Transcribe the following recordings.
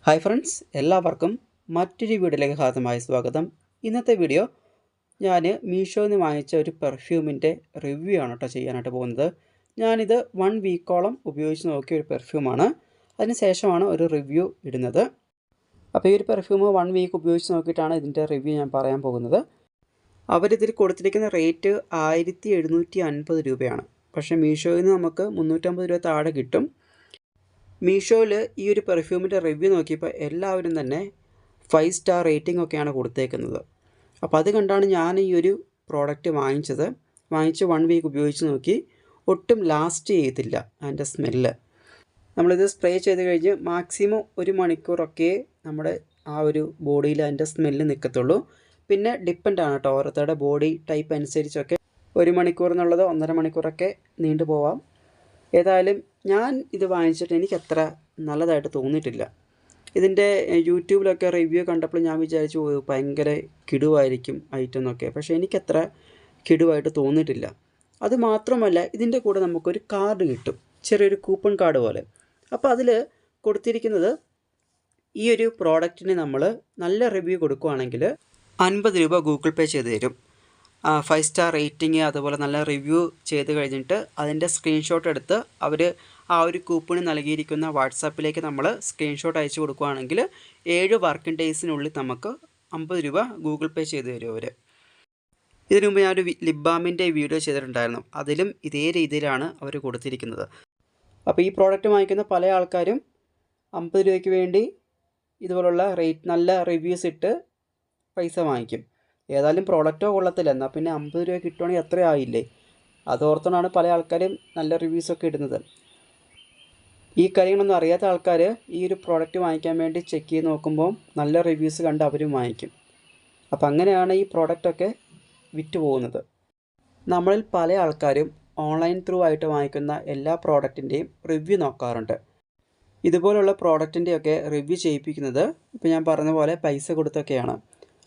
Hi friends, എല്ലാവർക്കും മറ്റൊരു വീഡിയോയിലേക്ക് ഹാർദമായ സ്വാഗതം. ഇന്നത്തെ വീഡിയോ ഞാൻ മീഷോയിൽ നിന്ന് വാങ്ങിച്ച ഒരു പെർഫ്യൂമിൻ്റെ റിവ്യൂ ആണ് കേട്ടോ ചെയ്യാനായിട്ട് പോകുന്നത്. ഞാനിത് 1 വീക്കോളം ഉപയോഗിച്ച് നോക്കിയ ഒരു പെർഫ്യൂമാണ്. അതിന് ശേഷമാണ് ഒരു റിവ്യൂ ഇടുന്നത്. അപ്പോൾ ഈ ഒരു പെർഫ്യൂം 1 വീക്ക് ഉപയോഗിച്ച് നോക്കിയിട്ടാണ് ഇതിൻ്റെ റിവ്യൂ ഞാൻ പറയാൻ പോകുന്നത്. അവരിതിൽ കൊടുത്തിരിക്കുന്ന റേറ്റ് 1750 രൂപയാണ്. പക്ഷേ മീഷോയിൽ നിന്ന് നമുക്ക് 350 രൂപ താഴെ കിട്ടും. മീഷോയിൽ ഈ ഒരു പെർഫ്യൂമിൻ്റെ റിവ്യൂ നോക്കിയപ്പോൾ എല്ലാവരും തന്നെ 5 സ്റ്റാർ റേറ്റിംഗ് ഒക്കെയാണ് കൊടുത്തേക്കുന്നത്. അപ്പോൾ അത് കണ്ടാണ് ഞാൻ ഈ ഒരു പ്രോഡക്റ്റ് വാങ്ങിച്ച് 1 വീക്ക് ഉപയോഗിച്ച് നോക്കി. ഒട്ടും ലാസ്റ്റ് ചെയ്തില്ല അതിൻ്റെ സ്മെല്ല്. നമ്മളിത് സ്പ്രേ ചെയ്ത് കഴിഞ്ഞ് മാക്സിമം 1 മണിക്കൂറൊക്കെ നമ്മുടെ ആ ഒരു ബോഡിയിൽ അതിൻ്റെ സ്മെല്ല് നിൽക്കത്തുള്ളൂ. പിന്നെ ഡിപ്പെൻഡാണ് കേട്ടോ, ഓരോരുത്തരുടെ ബോഡി ടൈപ്പ് അനുസരിച്ചൊക്കെ 1 മണിക്കൂർ എന്നുള്ളത് 1.5 മണിക്കൂറൊക്കെ നീണ്ടു പോവാം. ഏതായാലും ഞാൻ ഇത് വാങ്ങിച്ചിട്ട് എനിക്കത്ര നല്ലതായിട്ട് തോന്നിയിട്ടില്ല. ഇതിൻ്റെ യൂട്യൂബിലൊക്കെ റിവ്യൂ കണ്ടപ്പോൾ ഞാൻ വിചാരിച്ചു ഭയങ്കര കിടുവായിരിക്കും ഐറ്റം എന്നൊക്കെ. പക്ഷേ എനിക്കത്ര കിടുവായിട്ട് തോന്നിയിട്ടില്ല. അത് മാത്രമല്ല, ഇതിൻ്റെ കൂടെ നമുക്കൊരു കാർഡ് കിട്ടും, ചെറിയൊരു കൂപ്പൺ കാർഡ് പോലെ. അപ്പോൾ അതിൽ കൊടുത്തിരിക്കുന്നത് ഈ ഒരു പ്രോഡക്റ്റിന് നമ്മൾ നല്ല റിവ്യൂ കൊടുക്കുകയാണെങ്കിൽ 50 രൂപ ഗൂഗിൾ പേ ചെയ്ത് തരും. 5 സ്റ്റാർ റേറ്റിംഗ് അതുപോലെ നല്ല റിവ്യൂ ചെയ്ത് കഴിഞ്ഞിട്ട് അതിൻ്റെ സ്ക്രീൻഷോട്ട് എടുത്ത് അവർ ആ ഒരു കൂപ്പൺ നൽകിയിരിക്കുന്ന വാട്സാപ്പിലേക്ക് നമ്മൾ സ്ക്രീൻഷോട്ട് അയച്ചു കൊടുക്കുകയാണെങ്കിൽ 7 വർക്കിംഗ് ഡേയ്സിനുള്ളിൽ നമുക്ക് 50 രൂപ ഗൂഗിൾ പേ ചെയ്ത് തരും അവർ. ഇതിനു മുമ്പ് ഞാനൊരു ലിപ് ബാമിൻ്റെ വീഡിയോ ചെയ്തിട്ടുണ്ടായിരുന്നു. അതിലും ഇതേ രീതിയിലാണ് അവർ കൊടുത്തിരിക്കുന്നത്. അപ്പോൾ ഈ പ്രോഡക്റ്റ് വാങ്ങിക്കുന്ന പല ആൾക്കാരും 50 രൂപയ്ക്ക് വേണ്ടി ഇതുപോലുള്ള നല്ല റിവ്യൂസ് ഇട്ട് പൈസ വാങ്ങിക്കും. ഏതായാലും പ്രോഡക്റ്റോ കൊള്ളത്തില്ല, എന്നാൽ പിന്നെ 50 രൂപ കിട്ടുവാണെങ്കിൽ അത്ര ആയില്ലേ. അതോർത്താണ് പല ആൾക്കാരും നല്ല റിവ്യൂസൊക്കെ ഇടുന്നത്. ഈ കാര്യങ്ങളൊന്നും അറിയാത്ത ആൾക്കാർ ഈ ഒരു പ്രോഡക്റ്റ് വാങ്ങിക്കാൻ വേണ്ടി ചെക്ക് ചെയ്ത് നോക്കുമ്പോൾ നല്ല റിവ്യൂസ് കണ്ട് അവരും വാങ്ങിക്കും. അപ്പോൾ അങ്ങനെയാണ് ഈ പ്രോഡക്റ്റൊക്കെ വിറ്റ് പോകുന്നത്. നമ്മളിൽ പല ആൾക്കാരും ഓൺലൈൻ ത്രൂ ആയിട്ട് വാങ്ങിക്കുന്ന എല്ലാ പ്രോഡക്റ്റിൻ്റെയും റിവ്യൂ നോക്കാറുണ്ട്. ഇതുപോലുള്ള പ്രോഡക്റ്റിൻ്റെയൊക്കെ റിവ്യൂ ചെയ്യിപ്പിക്കുന്നത് ഇപ്പോൾ ഞാൻ പറഞ്ഞ പോലെ പൈസ കൊടുത്തൊക്കെയാണ്.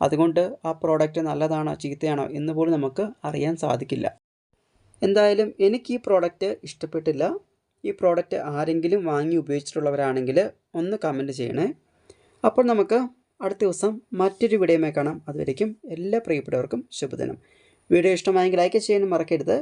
അതുകൊണ്ട് ആ പ്രോഡക്റ്റ് നല്ലതാണോ ചീത്തയാണോ എന്ന് പോലും നമുക്ക് അറിയാൻ സാധിക്കില്ല. എന്തായാലും എനിക്ക് ഈ പ്രോഡക്റ്റ് ഇഷ്ടപ്പെട്ടില്ല. ഈ പ്രോഡക്റ്റ് ആരെങ്കിലും വാങ്ങി ഉപയോഗിച്ചിട്ടുള്ളവരാണെങ്കിൽ ഒന്ന് കമൻറ്റ് ചെയ്യണേ. അപ്പോൾ നമുക്ക് അടുത്ത ദിവസം മറ്റൊരു വീഡിയോയുമായി കാണാം. അതുവരേക്കും എല്ലാ പ്രിയപ്പെട്ടവർക്കും ശുഭദിനം. വീഡിയോ ഇഷ്ടമായെങ്കിൽ ലൈക്ക് ചെയ്യാനും മറക്കരുത്.